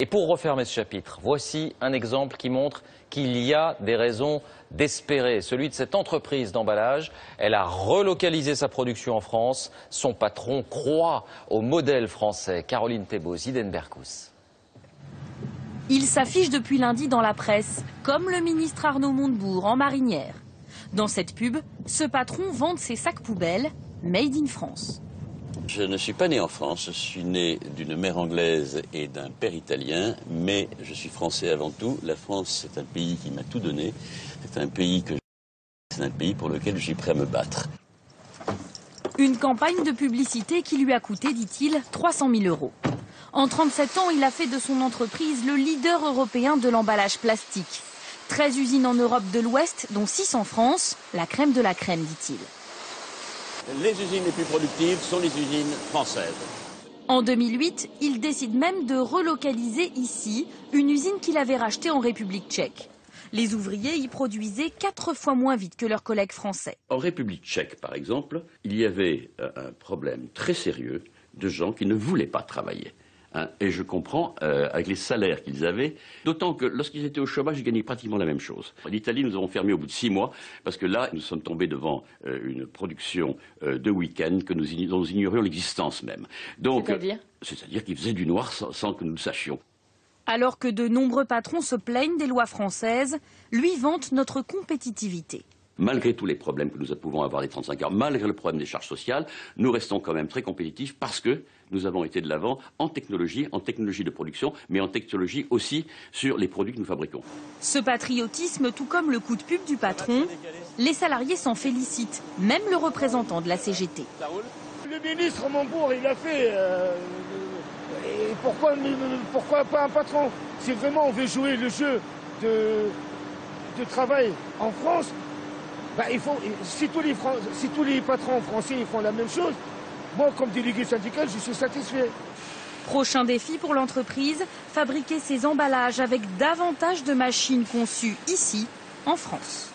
Et pour refermer ce chapitre, voici un exemple qui montre qu'il y a des raisons d'espérer. Celui de cette entreprise d'emballage. Elle a relocalisé sa production en France. Son patron croit au modèle français. Caroline Thébault, Zidenberkus. Il s'affiche depuis lundi dans la presse, comme le ministre Arnaud Montebourg en marinière. Dans cette pub, ce patron vante ses sacs poubelles Made in France. Je ne suis pas né en France, je suis né d'une mère anglaise et d'un père italien, mais je suis français avant tout. La France, c'est un pays qui m'a tout donné, c'est un pays pour lequel je suis prêt à me battre. Une campagne de publicité qui lui a coûté, dit-il, 300 000 €. En 37 ans, il a fait de son entreprise le leader européen de l'emballage plastique. 13 usines en Europe de l'Ouest, dont 6 en France, la crème de la crème, dit-il. Les usines les plus productives sont les usines françaises. En 2008, il décide même de relocaliser ici une usine qu'il avait rachetée en République tchèque. Les ouvriers y produisaient 4 fois moins vite que leurs collègues français. En République tchèque, par exemple, il y avait un problème très sérieux de gens qui ne voulaient pas travailler. Et je comprends, avec les salaires qu'ils avaient, d'autant que lorsqu'ils étaient au chômage, ils gagnaient pratiquement la même chose. En Italie, nous avons fermé au bout de 6 mois, parce que là, nous sommes tombés devant une production de week-end dont nous ignorions l'existence même. C'est-à-dire qu'ils faisaient du noir sans que nous le sachions. Alors que de nombreux patrons se plaignent des lois françaises, lui vante notre compétitivité. Malgré tous les problèmes que nous pouvons avoir les 35 heures, malgré le problème des charges sociales, nous restons quand même très compétitifs parce que nous avons été de l'avant en technologie de production, mais en technologie aussi sur les produits que nous fabriquons. Ce patriotisme, tout comme le coup de pub du patron, les salariés s'en félicitent, même le représentant de la CGT. Le ministre Montebourg, il a fait... et pourquoi pas un patron? Si vraiment on veut jouer le jeu de travail en France, si tous les patrons français font la même chose, moi, comme délégué syndical, je suis satisfait. Prochain défi pour l'entreprise, fabriquer ses emballages avec davantage de machines conçues ici, en France.